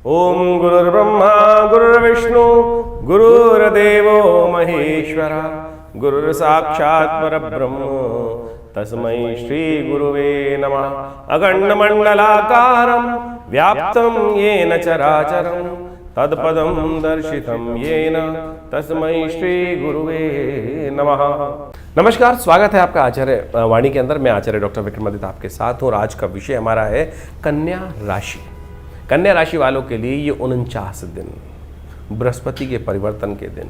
ओम गुरुर्ब्रह्मा गुरुर्विष्णु गुरुर्देवो महेश्वरा गुरुर्साक्षात् परब्रह्म तस्मै श्री गुरुवे नमः। अखंडमंडलाकारं व्याप्तं येन चराचरं तत्पदं दर्शितं येन तस्मै श्री गुरुवे नमः। नमस्कार, स्वागत है आपका आचार्य वाणी के अंदर। मैं आचार्य डॉक्टर विक्रमादित्य आपके साथ हूँ और आज का विषय हमारा है कन्या राशि। कन्या राशि वालों के लिए ये 49 दिन बृहस्पति के परिवर्तन के दिन।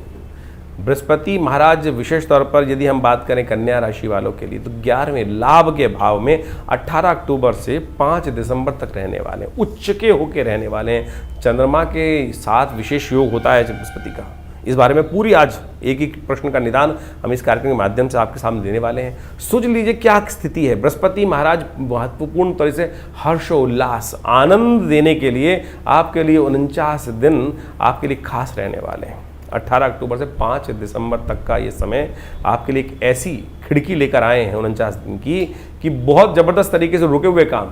बृहस्पति महाराज विशेष तौर पर यदि हम बात करें कन्या राशि वालों के लिए तो 11वें लाभ के भाव में 18 अक्टूबर से 5 दिसंबर तक रहने वाले हैं, उच्च के होके रहने वाले हैं। चंद्रमा के साथ विशेष योग होता है बृहस्पति का। इस बारे में पूरी आज एक एक प्रश्न का निदान हम इस कार्यक्रम के माध्यम से आपके सामने देने वाले हैं। सोच लीजिए क्या स्थिति है। बृहस्पति महाराज महत्वपूर्ण तरह से हर्षोल्लास आनंद देने के लिए आपके लिए 49 दिन आपके लिए खास रहने वाले हैं। 18 अक्टूबर से 5 दिसंबर तक का ये समय आपके लिए एक ऐसी खिड़की लेकर आए हैं 49 दिन की कि बहुत ज़बरदस्त तरीके से रुके हुए काम।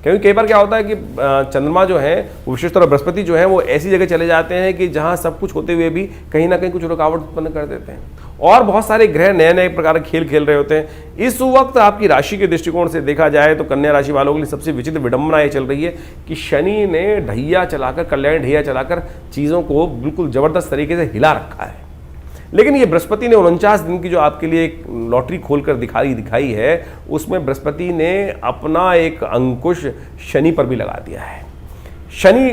क्योंकि कई बार क्या होता है कि चंद्रमा जो है विशेष तौर पर बृहस्पति जो है वो ऐसी जगह चले जाते हैं कि जहां सब कुछ होते हुए भी कहीं ना कहीं कुछ रुकावट उत्पन्न कर देते हैं और बहुत सारे ग्रह नए नए प्रकार के खेल खेल रहे होते हैं। इस वक्त आपकी राशि के दृष्टिकोण से देखा जाए तो कन्या राशि वालों के लिए सबसे विचित्र विडंबना ये चल रही है कि शनि ने ढैया चलाकर, कल्याण ढैया चलाकर चीज़ों को बिल्कुल ज़बरदस्त तरीके से हिला रखा है। लेकिन ये बृहस्पति ने 49 दिन की जो आपके लिए एक लॉटरी खोलकर दिखाई है, उसमें बृहस्पति ने अपना एक अंकुश शनि पर भी लगा दिया है। शनि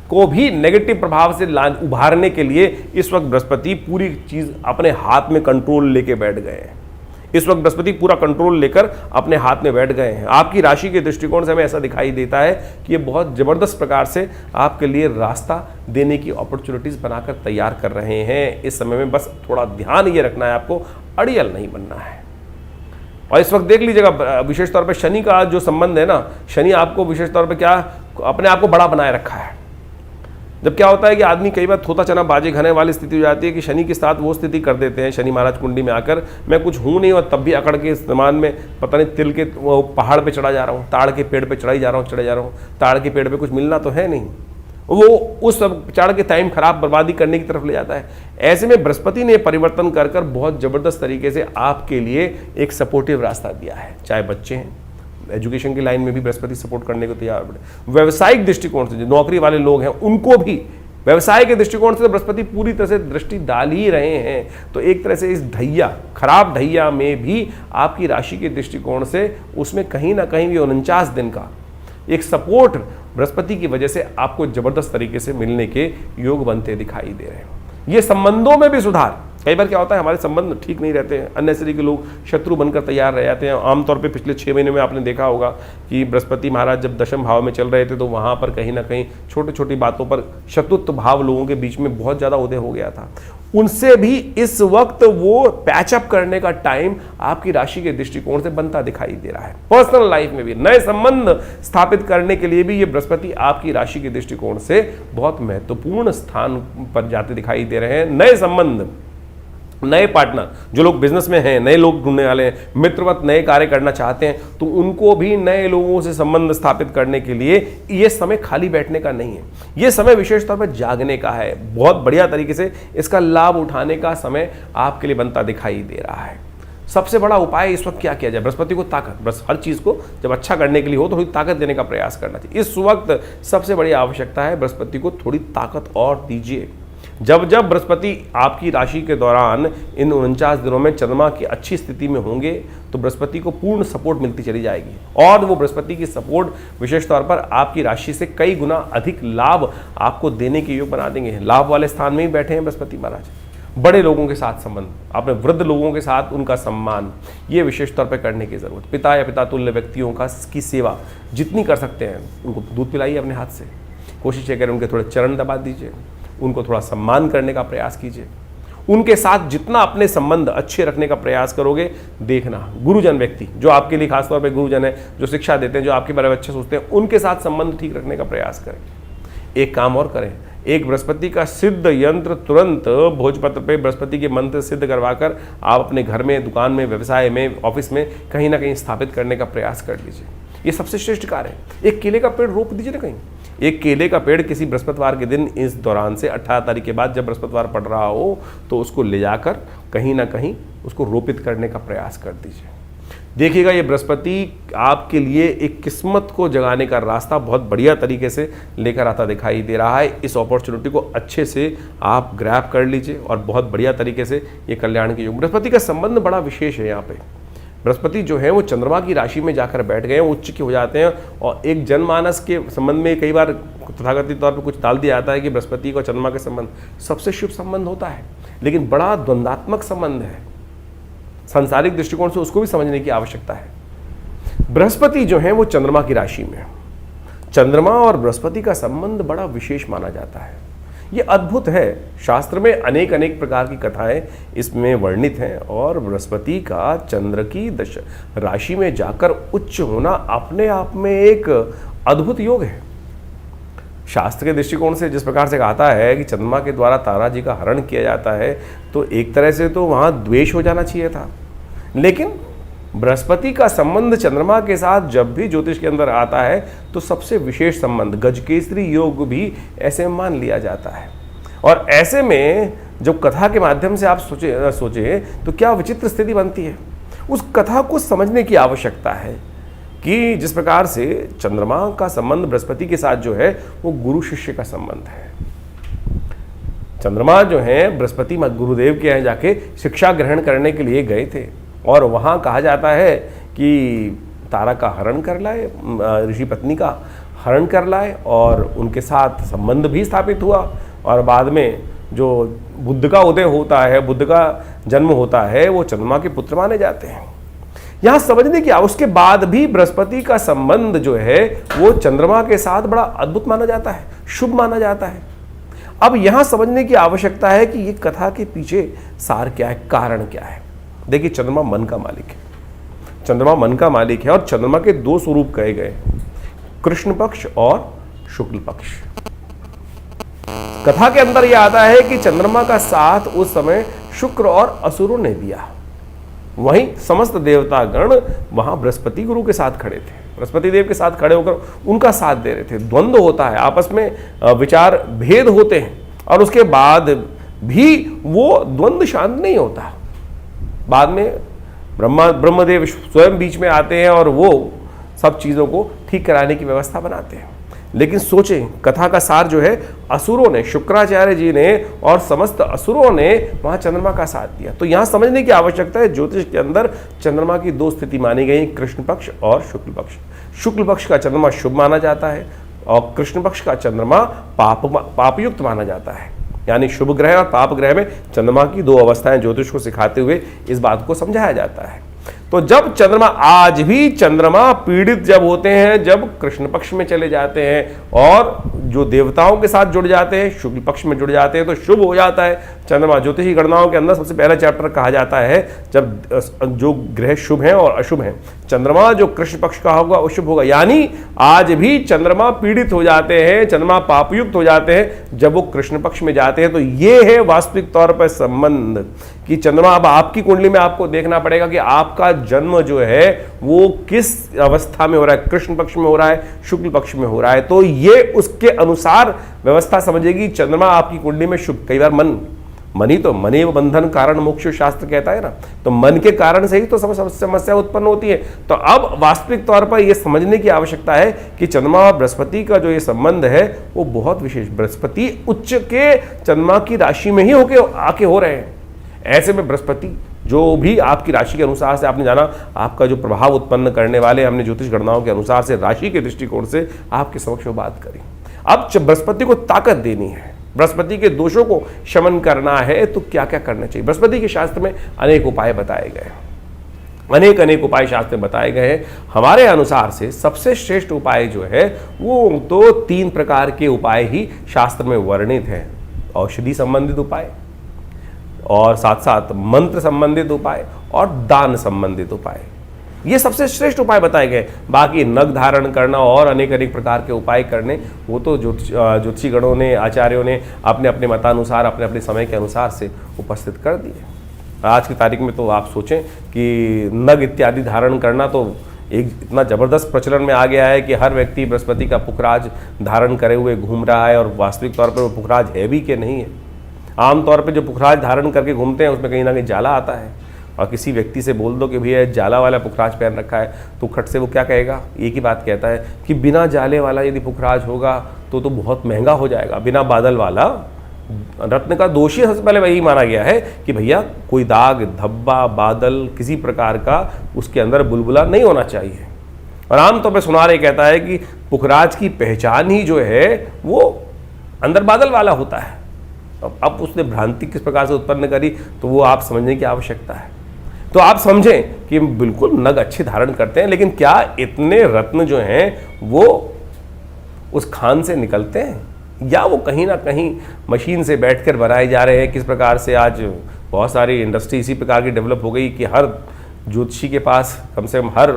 को भी नेगेटिव प्रभाव से उभारने के लिए इस वक्त बृहस्पति पूरी चीज अपने हाथ में कंट्रोल लेके बैठ गए हैं। इस वक्त बृहस्पति पूरा कंट्रोल लेकर अपने हाथ में बैठ गए हैं। आपकी राशि के दृष्टिकोण से हमें ऐसा दिखाई देता है कि ये बहुत ज़बरदस्त प्रकार से आपके लिए रास्ता देने की अपॉर्चुनिटीज़ बनाकर तैयार कर रहे हैं। इस समय में बस थोड़ा ध्यान ये रखना है, आपको अड़ियल नहीं बनना है। और इस वक्त देख लीजिएगा विशेष तौर पर शनि का जो संबंध है ना, शनि आपको विशेष तौर पर क्या अपने आप को बड़ा बनाए रखा है। जब क्या होता है कि आदमी कई बार थोता चना बाजे खाने वाली स्थिति हो जाती है कि शनि के साथ वो स्थिति कर देते हैं। शनि महाराज कुंडली में आकर मैं कुछ हूँ नहीं और तब भी अकड़ के इस्तेमाल में पता नहीं तिल के वो पहाड़ पे चढ़ा जा रहा हूँ, ताड़ के पेड़ पे चढ़ाई जा रहा हूँ। ताड़ के पेड़ पे कुछ मिलना तो है नहीं, वो उस सब चढ़ के टाइम खराब बर्बादी करने की तरफ ले जाता है। ऐसे में बृहस्पति ने परिवर्तन कर कर बहुत ज़बरदस्त तरीके से आपके लिए एक सपोर्टिव रास्ता दिया है। चाहे बच्चे हैं, एजुकेशन की लाइन में भी बृहस्पति सपोर्ट करने को तैयार है। व्यावसायिक दृष्टिकोण से जो नौकरी वाले लोग हैं उनको भी व्यवसाय के दृष्टिकोण से बृहस्पति पूरी तरह से दृष्टि डाल ही रहे हैं। तो एक तरह से इस खराब ढैया में भी आपकी राशि के दृष्टिकोण से उसमें कहीं ना कहीं भी 49 दिन का एक सपोर्ट बृहस्पति की वजह से आपको जबरदस्त तरीके से मिलने के योग बनते दिखाई दे रहे हैं। ये संबंधों में भी सुधार। कई बार क्या होता है हमारे संबंध ठीक नहीं रहते हैं, अननेसेसरी के लोग शत्रु बनकर तैयार रह जाते हैं। आमतौर पे पिछले 6 महीने में आपने देखा होगा कि बृहस्पति महाराज जब दशम भाव में चल रहे थे तो वहाँ पर कहीं ना कहीं छोटी छोटी बातों पर शत्रुत्व भाव लोगों के बीच में बहुत ज़्यादा उदय हो गया था। उनसे भी इस वक्त वो पैचअप करने का टाइम आपकी राशि के दृष्टिकोण से बनता दिखाई दे रहा है। पर्सनल लाइफ में भी नए संबंध स्थापित करने के लिए भी ये बृहस्पति आपकी राशि के दृष्टिकोण से बहुत महत्वपूर्ण स्थान पर जाते दिखाई दे रहे हैं। नए संबंध, नए पार्टनर, जो लोग बिजनेस में हैं, नए लोग ढूंढने वाले हैं, मित्रवत नए कार्य करना चाहते हैं तो उनको भी नए लोगों से संबंध स्थापित करने के लिए ये समय खाली बैठने का नहीं है। ये समय विशेष तौर पर जागने का है। बहुत बढ़िया तरीके से इसका लाभ उठाने का समय आपके लिए बनता दिखाई दे रहा है। सबसे बड़ा उपाय इस वक्त क्या किया जाए? बृहस्पति को ताकत, बस हर चीज़ को जब अच्छा करने के लिए हो तो थोड़ी ताकत देने का प्रयास करना चाहिए। इस वक्त सबसे बड़ी आवश्यकता है बृहस्पति को थोड़ी ताकत और दीजिए। जब जब बृहस्पति आपकी राशि के दौरान इन 49 दिनों में चंद्रमा की अच्छी स्थिति में होंगे तो बृहस्पति को पूर्ण सपोर्ट मिलती चली जाएगी और वो बृहस्पति की सपोर्ट विशेष तौर पर आपकी राशि से कई गुना अधिक लाभ आपको देने के योग बना देंगे। लाभ वाले स्थान में ही बैठे हैं बृहस्पति महाराज। बड़े लोगों के साथ संबंध, अपने वृद्ध लोगों के साथ उनका सम्मान, ये विशेष तौर पर करने की जरूरत। पिता या पिता तुल्य व्यक्तियों की सेवा जितनी कर सकते हैं, उनको दूध पिलाइए अपने हाथ से। कोशिश करें उनके थोड़े चरण दबा दीजिए, उनको थोड़ा सम्मान करने का प्रयास कीजिए। उनके साथ जितना अपने संबंध अच्छे रखने का प्रयास करोगे, देखना गुरुजन व्यक्ति जो आपके लिए खासतौर पे गुरुजन है, जो शिक्षा देते हैं, जो आपके बारे में अच्छे सोचते हैं, उनके साथ संबंध ठीक रखने का प्रयास करें। एक काम और करें, एक बृहस्पति का सिद्ध यंत्र तुरंत भोजपत्र पे बृहस्पति के मंत्र सिद्ध करवाकर आप अपने घर में, दुकान में, व्यवसाय में, ऑफिस में कहीं ना कहीं स्थापित करने का प्रयास कर लीजिए। ये सबसे श्रेष्ठ कार्य है। एक केले का पेड़ रोप दीजिए ना कहीं, एक केले का पेड़ किसी बृहस्पतिवार के दिन इस दौरान से 18 तारीख के बाद जब बृहस्पतिवार पड़ रहा हो तो उसको ले जाकर कहीं ना कहीं उसको रोपित करने का प्रयास कर दीजिए। देखिएगा ये बृहस्पति आपके लिए एक किस्मत को जगाने का रास्ता बहुत बढ़िया तरीके से लेकर आता दिखाई दे रहा है। इस अपॉर्चुनिटी को अच्छे से आप ग्रैब कर लीजिए और बहुत बढ़िया तरीके से ये कल्याण की योग। बृहस्पति का संबंध बड़ा विशेष है। यहाँ पे बृहस्पति जो है वो चंद्रमा की राशि में जाकर बैठ गए हैं, उच्च के हो जाते हैं। और एक जनमानस के संबंध में कई बार तथाकथित तौर पर कुछ डाल दिया जाता है कि बृहस्पति को चंद्रमा के संबंध सबसे शुभ संबंध होता है, लेकिन बड़ा द्वंद्वात्मक संबंध है। सांसारिक दृष्टिकोण से उसको भी समझने की आवश्यकता है। बृहस्पति जो है वो चंद्रमा की राशि में, चंद्रमा और बृहस्पति का संबंध बड़ा विशेष माना जाता है। ये अद्भुत है। शास्त्र में अनेक अनेक प्रकार की कथाएं इसमें वर्णित हैं और बृहस्पति का चंद्र की राशि में जाकर उच्च होना अपने आप में एक अद्भुत योग है। शास्त्र के दृष्टिकोण से जिस प्रकार से कहता है कि चंद्रमा के द्वारा तारा जी का हरण किया जाता है, तो एक तरह से तो वहाँ द्वेष हो जाना चाहिए था, लेकिन बृहस्पति का संबंध चंद्रमा के साथ जब भी ज्योतिष के अंदर आता है तो सबसे विशेष संबंध गजकेसरी योग भी ऐसे मान लिया जाता है। और ऐसे में जब कथा के माध्यम से आप सोचे तो क्या विचित्र स्थिति बनती है। उस कथा को समझने की आवश्यकता है कि जिस प्रकार से चंद्रमा का संबंध बृहस्पति के साथ जो है वो गुरु शिष्य का संबंध है। चंद्रमा जो है बृहस्पति गुरुदेव के यहाँ जाके शिक्षा ग्रहण करने के लिए गए थे और वहाँ कहा जाता है कि तारा का हरण कर लाए, ऋषि पत्नी का हरण कर लाए और उनके साथ संबंध भी स्थापित हुआ। और बाद में जो बुद्ध का उदय होता है, बुद्ध का जन्म होता है, वो चंद्रमा के पुत्र माने जाते हैं। यहाँ समझने की उसके बाद भी बृहस्पति का संबंध जो है वो चंद्रमा के साथ बड़ा अद्भुत माना जाता है, शुभ माना जाता है। अब यहाँ समझने की आवश्यकता है कि ये कथा के पीछे सार क्या है, कारण क्या है। देखिए, चंद्रमा मन का मालिक है, चंद्रमा मन का मालिक है और चंद्रमा के दो स्वरूप कहे गए, कृष्ण पक्ष और शुक्ल पक्ष। कथा के अंदर यह आता है कि चंद्रमा का साथ उस समय शुक्र और असुरों ने दिया, वहीं समस्त देवतागण वहां बृहस्पति गुरु के साथ खड़े थे, बृहस्पति देव के साथ खड़े होकर उनका साथ दे रहे थे। द्वंद्व होता है, आपस में विचार भेद होते हैं और उसके बाद भी वो द्वंद्व शांत नहीं होता। बाद में ब्रह्मदेव स्वयं बीच में आते हैं और वो सब चीज़ों को ठीक कराने की व्यवस्था बनाते हैं। लेकिन सोचें, कथा का सार जो है असुरों ने, शुक्राचार्य जी ने और समस्त असुरों ने वहां चंद्रमा का साथ दिया। तो यहां समझने की आवश्यकता है, ज्योतिष के अंदर चंद्रमा की दो स्थिति मानी गई, कृष्ण पक्ष और शुक्ल पक्ष। शुक्ल पक्ष का चंद्रमा शुभ माना जाता है और कृष्ण पक्ष का चंद्रमा पापयुक्त माना जाता है। यानी शुभ ग्रह और पाप ग्रह में चंद्रमा की दो अवस्थाएं ज्योतिष को सिखाते हुए इस बात को समझाया जाता है। तो जब चंद्रमा, आज भी चंद्रमा पीड़ित जब होते हैं, जब कृष्ण पक्ष में चले जाते हैं और जो देवताओं के साथ जुड़ जाते हैं, शुक्ल पक्ष में जुड़ जाते हैं, तो शुभ हो जाता है चंद्रमा। ज्योतिषी गणनाओं के अंदर सबसे पहला चैप्टर कहा जाता है जब जो ग्रह शुभ हैं और अशुभ हैं, चंद्रमा जो कृष्ण पक्ष का होगा वो शुभ होगा। यानी आज भी चंद्रमा पीड़ित हो जाते हैं, चंद्रमा पापयुक्त हो जाते हैं जब वो कृष्ण पक्ष में जाते हैं। तो ये है वास्तविक तौर पर संबंध कि चंद्रमा, अब आपकी कुंडली में आपको देखना पड़ेगा कि आपका जन्म जो है वो किस अवस्था में हो रहा है, कृष्ण पक्ष में हो रहा है, शुक्ल पक्ष में हो रहा है। तो ये उसके अनुसार व्यवस्था समझेगी। चंद्रमा आपकी कुंडली में शुभ, कई बार मन ही तो मनेव बंधन कारण मोक्ष शास्त्र कहता है ना, तो मन के कारण से ही तो समस्या उत्पन्न होती है। तो अब वास्तविक तौर पर यह समझने की आवश्यकता है कि चंद्रमा और बृहस्पति का जो ये संबंध है वो बहुत विशेष, बृहस्पति उच्च के चंद्रमा की राशि में ही आके हो रहे हैं। ऐसे में बृहस्पति जो भी आपकी राशि के अनुसार से, आपने जाना आपका जो प्रभाव उत्पन्न करने वाले, हमने ज्योतिष गणनाओं के अनुसार से राशि के दृष्टिकोण से आपके समक्ष बात करी। अब बृहस्पति को ताकत देनी है, बृहस्पति के दोषों को शमन करना है, तो क्या क्या करना चाहिए। बृहस्पति के शास्त्र में अनेक उपाय बताए गए, अनेक उपाय शास्त्र में बताए गए हैं। हमारे अनुसार से सबसे श्रेष्ठ उपाय जो है वो तो 3 प्रकार के उपाय ही शास्त्र में वर्णित हैं। औषधि संबंधित उपाय और साथ साथ मंत्र संबंधित उपाय और दान संबंधित उपाय, ये सबसे श्रेष्ठ उपाय बताए गए। बाकी नग धारण करना और अनेक प्रकार के उपाय करने, वो तो ज्योतिषी गणों ने, आचार्यों ने अपने अपने मतानुसार, अपने अपने समय के अनुसार से उपस्थित कर दिए। आज की तारीख में तो आप सोचें कि नग इत्यादि धारण करना तो एक इतना ज़बरदस्त प्रचलन में आ गया है कि हर व्यक्ति बृहस्पति का पुखराज धारण करे हुए घूम रहा है, और वास्तविक तौर पर वो पुखराज है भी कि नहीं है। आमतौर पर जो पुखराज धारण करके घूमते हैं उसमें कहीं ना कहीं जाला आता है, और किसी व्यक्ति से बोल दो कि भैया जाला वाला पुखराज पहन रखा है, तो खट से वो क्या कहेगा, एक ही बात कहता है कि बिना जाले वाला यदि पुखराज होगा तो बहुत महंगा हो जाएगा, बिना बादल वाला। रत्न का दोषी सबसे पहले वही माना गया है कि भैया कोई दाग धब्बा बादल किसी प्रकार का उसके अंदर बुलबुला नहीं होना चाहिए। और आमतौर पर सुनार ये कहता है कि पुखराज की पहचान ही जो है वो अंदर बादल वाला होता है। अब उसने भ्रांति किस प्रकार से उत्पन्न करी तो वो आप समझने की आवश्यकता है। तो आप समझें कि बिल्कुल नग अच्छे धारण करते हैं, लेकिन क्या इतने रत्न जो हैं वो उस खान से निकलते हैं, या वो कहीं ना कहीं मशीन से बैठकर बनाए जा रहे हैं? किस प्रकार से आज बहुत सारी इंडस्ट्री इसी प्रकार की डेवलप हो गई कि हर ज्योतिषी के पास कम से कम हर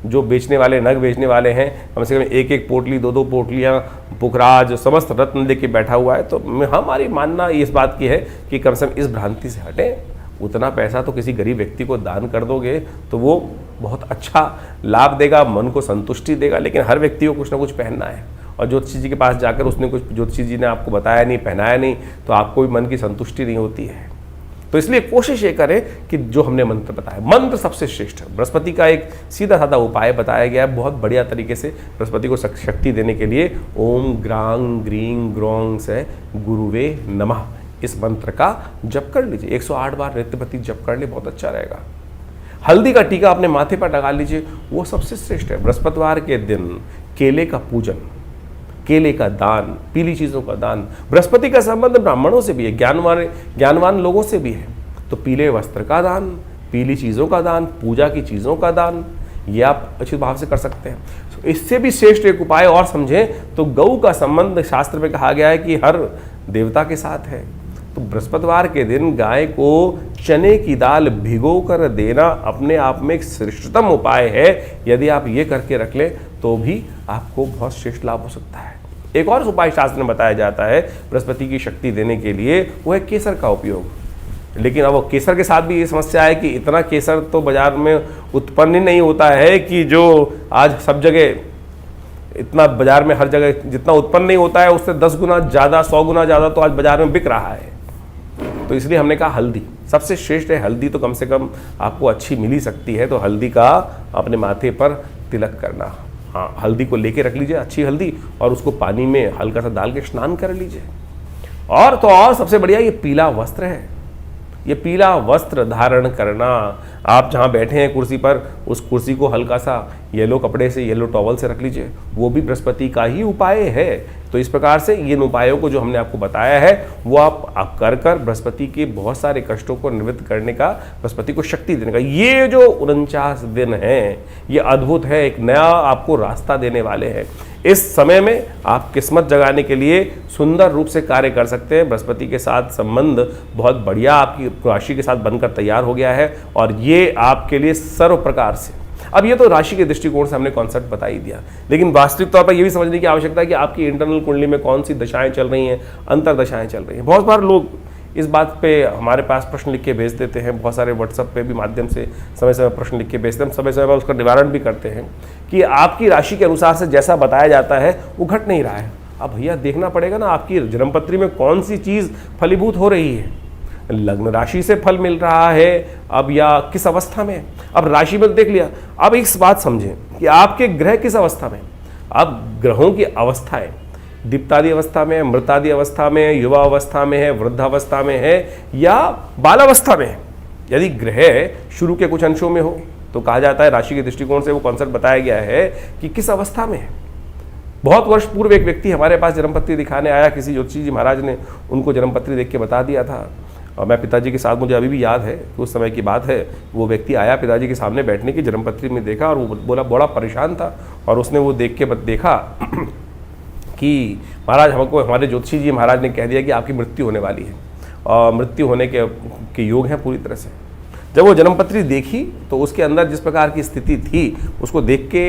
जो बेचने वाले नग बेचने वाले हैं कम से कम एक एक पोटली दो दो पोटलियाँ पुखराज समस्त रत्न लेके बैठा हुआ है। तो हमारी मानना इस बात की है कि कम से कम इस भ्रांति से हटें। उतना पैसा तो किसी गरीब व्यक्ति को दान कर दोगे तो वो बहुत अच्छा लाभ देगा, मन को संतुष्टि देगा, लेकिन हर व्यक्ति को कुछ ना कुछ पहनना है। और ज्योतिषी जी के पास जाकर उसने कुछ ज्योतिषी जी ने आपको बताया नहीं, पहनाया नहीं, तो आपको भी मन की संतुष्टि नहीं होती है। तो इसलिए कोशिश ये करें कि जो हमने मंत्र बताया, मंत्र सबसे श्रेष्ठ है। बृहस्पति का एक सीधा साधा उपाय बताया गया है बहुत बढ़िया तरीके से बृहस्पति को शक्ति देने के लिए। ओम ग्रांग ग्रीं ग्रोंग से गुरुवे नमः, इस मंत्र का जप कर लीजिए, 108 बार नित्यप्रति जप कर ले, बहुत अच्छा रहेगा। हल्दी का टीका अपने माथे पर लगा लीजिए, वो सबसे श्रेष्ठ है। बृहस्पतिवार के दिन केले का पूजन, केले का दान, पीली चीज़ों का दान। बृहस्पति का संबंध ब्राह्मणों से भी है, ज्ञानवान लोगों से भी है। तो पीले वस्त्र का दान, पीली चीज़ों का दान, पूजा की चीज़ों का दान, ये आप अच्छे भाव से कर सकते हैं। तो इससे भी श्रेष्ठ एक उपाय और समझें तो गऊ का संबंध शास्त्र में कहा गया है कि हर देवता के साथ है। तो बृहस्पतिवार के दिन गाय को चने की दाल भिगो कर देना अपने आप में एक श्रेष्ठतम उपाय है। यदि आप ये करके रख लें तो भी आपको बहुत श्रेष्ठ लाभ हो सकता है। एक और उपाय शास्त्र में बताया जाता है बृहस्पति की शक्ति देने के लिए, वो है केसर का उपयोग। लेकिन अब केसर के साथ भी ये समस्या है कि इतना केसर तो बाजार में उत्पन्न ही नहीं होता है कि जो आज सब जगह इतना बाजार में हर जगह जितना उत्पन्न नहीं होता है उससे 10 गुना ज़्यादा 100 गुना ज़्यादा तो आज बाजार में बिक रहा है। तो इसलिए हमने कहा हल्दी सबसे श्रेष्ठ है। हल्दी तो कम से कम आपको अच्छी मिल ही सकती है, तो हल्दी का अपने माथे पर तिलक करना। हाँ, हल्दी को लेके रख लीजिए, अच्छी हल्दी, और उसको पानी में हल्का सा डाल के स्नान कर लीजिए। और तो और सबसे बढ़िया ये पीला वस्त्र है। ये पीला वस्त्र धारण करना, आप जहाँ बैठे हैं कुर्सी पर, उस कुर्सी को हल्का सा येलो कपड़े से, येलो टॉवल से रख लीजिए, वो भी बृहस्पति का ही उपाय है। तो इस प्रकार से इन उपायों को जो हमने आपको बताया है वो आप कर कर बृहस्पति के बहुत सारे कष्टों को निवृत्त करने का, बृहस्पति को शक्ति देने का, ये जो 49 दिन हैं ये अद्भुत है, एक नया आपको रास्ता देने वाले हैं। इस समय में आप किस्मत जगाने के लिए सुंदर रूप से कार्य कर सकते हैं। बृहस्पति के साथ संबंध बहुत बढ़िया आपकी राशि के साथ बनकर तैयार हो गया है, और ये आपके लिए सर्व प्रकार से, अब ये तो राशि के दृष्टिकोण से हमने कॉन्सेप्ट बता ही दिया, लेकिन वास्तविक तौर पर यह भी समझने की आवश्यकता है कि आपकी इंटरनल कुंडली में कौन सी दशाएं चल रही हैं, अंतर दशाएं चल रही हैं। बहुत बार लोग इस बात पे हमारे पास प्रश्न लिख के भेज देते हैं, बहुत सारे व्हाट्सएप पे भी माध्यम से समय समय प्रश्न लिख के भेजते हैं, हम समय समय पर उसका निवारण भी करते हैं कि आपकी राशि के अनुसार से जैसा बताया जाता है वो घट नहीं रहा है। अब भैया देखना पड़ेगा ना आपकी जन्मपत्री में कौन सी चीज़ फलीभूत हो रही है, लग्न राशि से फल मिल रहा है अब या किस अवस्था में। अब राशि में देख लिया, अब एक बात समझें कि आपके ग्रह किस अवस्था में। अब ग्रहों की अवस्थाएं दीप्तादि अवस्था में, मृतादि अवस्था में, युवा अवस्था में है, वृद्धावस्था में है या बालावस्था में है। यदि ग्रह शुरू के कुछ अंशों में हो तो कहा जाता है, राशि के दृष्टिकोण से वो कॉन्सेप्ट बताया गया है कि किस अवस्था में है। बहुत वर्ष पूर्व एक व्यक्ति हमारे पास जन्मपत्री दिखाने आया, किसी ज्योतिषी जी महाराज ने उनको जन्मपत्री देख के बता दिया था, और मैं पिताजी के साथ, मुझे अभी भी याद है कि उस समय की बात है, वो व्यक्ति आया पिताजी के सामने बैठने की, जन्मपत्री में देखा और वो बोला, बड़ा परेशान था, और उसने वो देख के देखा कि महाराज हमको, हमारे ज्योतिषी जी महाराज ने कह दिया कि आपकी मृत्यु होने वाली है और मृत्यु होने के योग हैं पूरी तरह से। जब वो जन्मपत्री देखी तो उसके अंदर जिस प्रकार की स्थिति थी उसको देख के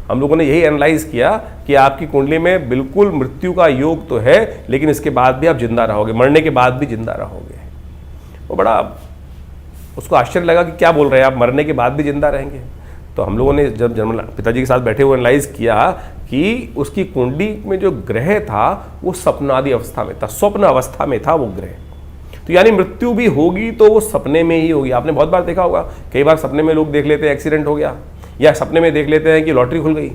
हम लोगों ने यही एनालाइज किया कि आपकी कुंडली में बिल्कुल मृत्यु का योग तो है, लेकिन इसके बाद भी आप जिंदा रहोगे, मरने के बाद भी जिंदा रहोगे। वो बड़ा उसको आश्चर्य लगा कि क्या बोल रहे हैं आप, मरने के बाद भी जिंदा रहेंगे। तो हम लोगों ने जब जन्म पिताजी के साथ बैठे हुए एनालाइज किया कि उसकी कुंडली में जो ग्रह था वो स्वप्नादि अवस्था में था, स्वप्न अवस्था में था वो ग्रह। तो यानी मृत्यु भी होगी तो वो सपने में ही होगी। आपने बहुत बार देखा होगा, कई बार सपने में लोग देख लेते हैं एक्सीडेंट हो गया, या सपने में देख लेते हैं कि लॉटरी खुल गई।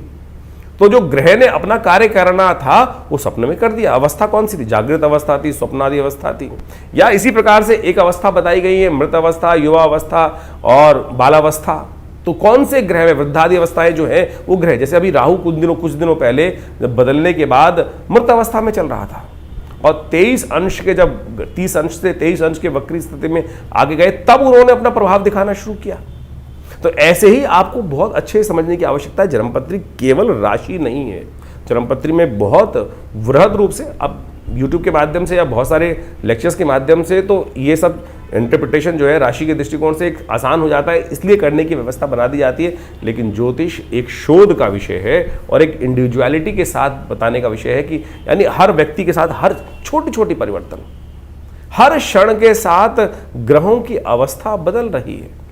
तो जो ग्रह ने अपना कार्य करना था वो सपने में कर दिया। अवस्था कौन सी थी? जागृत अवस्था थी, स्वप्नादि अवस्था थी। या इसी प्रकार से एक अवस्था बताई गई है, मृत अवस्था, युवा अवस्था और बालावस्था। तो कौन से ग्रह में वृद्धादि अवस्थाएं जो है वो ग्रह, जैसे अभी राहु कुछ दिनों पहले बदलने के बाद मृत अवस्था में चल रहा था और 23 अंश के जब 30 अंश से 23 अंश के वक्री स्थिति में आगे गए तब उन्होंने अपना प्रभाव दिखाना शुरू किया। तो ऐसे ही आपको बहुत अच्छे समझने की आवश्यकता है। जन्मपत्री केवल राशि नहीं है, जन्मपत्री में बहुत वृहद रूप से, अब YouTube के माध्यम से या बहुत सारे लेक्चर्स के माध्यम से तो ये सब इंटरप्रिटेशन जो है राशि के दृष्टिकोण से एक आसान हो जाता है, इसलिए करने की व्यवस्था बना दी जाती है। लेकिन ज्योतिष एक शोध का विषय है और एक इंडिविजुअलिटी के साथ बताने का विषय है कि यानी हर व्यक्ति के साथ हर छोटी छोटी परिवर्तन, हर क्षण के साथ ग्रहों की अवस्था बदल रही है।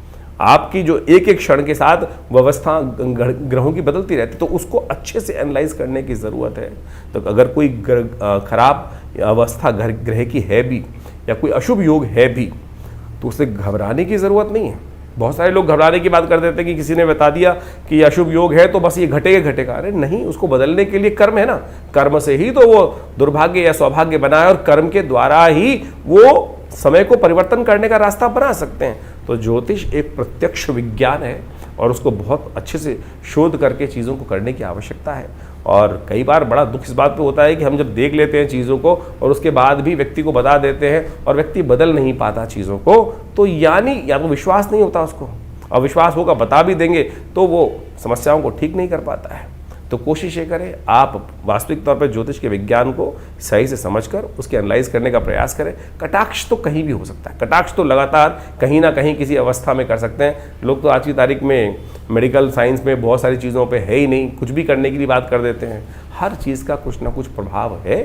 आपकी जो एक एक क्षण के साथ व्यवस्था ग्रहों की बदलती रहती है, तो उसको अच्छे से एनालाइज करने की ज़रूरत है। तो अगर कोई खराब अवस्था ग्रह की है भी या कोई अशुभ योग है भी तो उसे घबराने की ज़रूरत नहीं है। बहुत सारे लोग घबराने की बात कर देते हैं कि किसी ने बता दिया कि अशुभ योग है तो बस ये घटेगा। अरे नहीं, उसको बदलने के लिए कर्म है ना, कर्म से ही तो वो दुर्भाग्य या सौभाग्य बनाए और कर्म के द्वारा ही वो समय को परिवर्तन करने का रास्ता बना सकते हैं। तो ज्योतिष एक प्रत्यक्ष विज्ञान है और उसको बहुत अच्छे से शोध करके चीज़ों को करने की आवश्यकता है। और कई बार बड़ा दुख इस बात पे होता है कि हम जब देख लेते हैं चीज़ों को और उसके बाद भी व्यक्ति को बता देते हैं और व्यक्ति बदल नहीं पाता चीज़ों को, तो यानी या तो विश्वास नहीं होता उसको, और विश्वास होगा बता भी देंगे तो वो समस्याओं को ठीक नहीं कर पाता है। तो कोशिश ये करें आप वास्तविक तौर पर ज्योतिष के विज्ञान को सही से समझकर उसके एनालाइज करने का प्रयास करें। कटाक्ष तो कहीं भी हो सकता है, कटाक्ष तो लगातार कहीं ना कहीं किसी अवस्था में कर सकते हैं। लोग तो आज की तारीख में मेडिकल साइंस में बहुत सारी चीज़ों पे है ही नहीं, कुछ भी करने की बात कर देते हैं। हर चीज़ का कुछ ना कुछ प्रभाव है,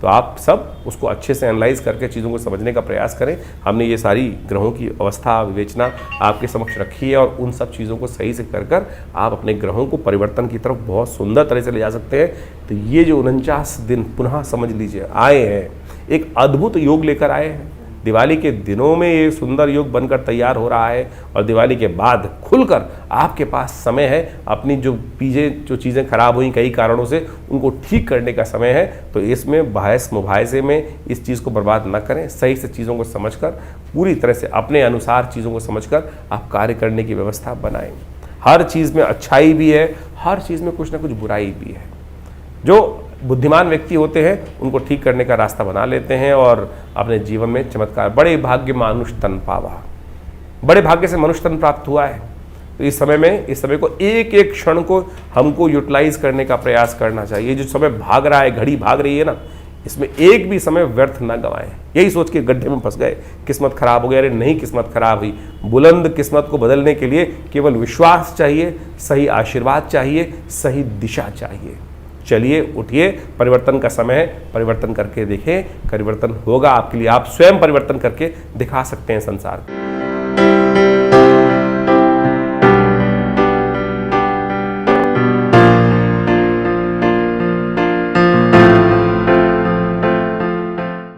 तो आप सब उसको अच्छे से एनालाइज करके चीज़ों को समझने का प्रयास करें। हमने ये सारी ग्रहों की अवस्था विवेचना आपके समक्ष रखी है और उन सब चीज़ों को सही से कर आप अपने ग्रहों को परिवर्तन की तरफ बहुत सुंदर तरह से ले जा सकते हैं। तो ये जो 49 दिन पुनः समझ लीजिए आए हैं, एक अद्भुत योग लेकर आए हैं। दिवाली के दिनों में ये सुंदर योग बनकर तैयार हो रहा है और दिवाली के बाद खुलकर आपके पास समय है अपनी जो चीज़ें खराब हुई कई कारणों से उनको ठीक करने का समय है। तो इसमें बहस मुबाहिसे में इस चीज़ को बर्बाद न करें, सही से चीज़ों को समझकर पूरी तरह से अपने अनुसार चीज़ों को समझकर आप कार्य करने की व्यवस्था बनाएं। हर चीज़ में अच्छाई भी है, हर चीज़ में कुछ ना कुछ बुराई भी है। जो बुद्धिमान व्यक्ति होते हैं उनको ठीक करने का रास्ता बना लेते हैं और अपने जीवन में चमत्कार। बड़े भाग्य मानुष तन पावा, बड़े भाग्य से मनुष्य तन प्राप्त हुआ है। तो इस समय को एक एक क्षण को हमको यूटिलाइज करने का प्रयास करना चाहिए। जो समय भाग रहा है, घड़ी भाग रही है ना, इसमें एक भी समय व्यर्थ ना गंवाएं। यही सोच के गड्ढे में फंस गए, किस्मत खराब हो गई। अरे नहीं, किस्मत खराब हुई। बुलंद किस्मत को बदलने के लिए केवल विश्वास चाहिए, सही आशीर्वाद चाहिए, सही दिशा चाहिए। चलिए उठिए, परिवर्तन का समय है, परिवर्तन करके देखें, परिवर्तन होगा आपके लिए। आप स्वयं परिवर्तन करके दिखा सकते हैं संसार को।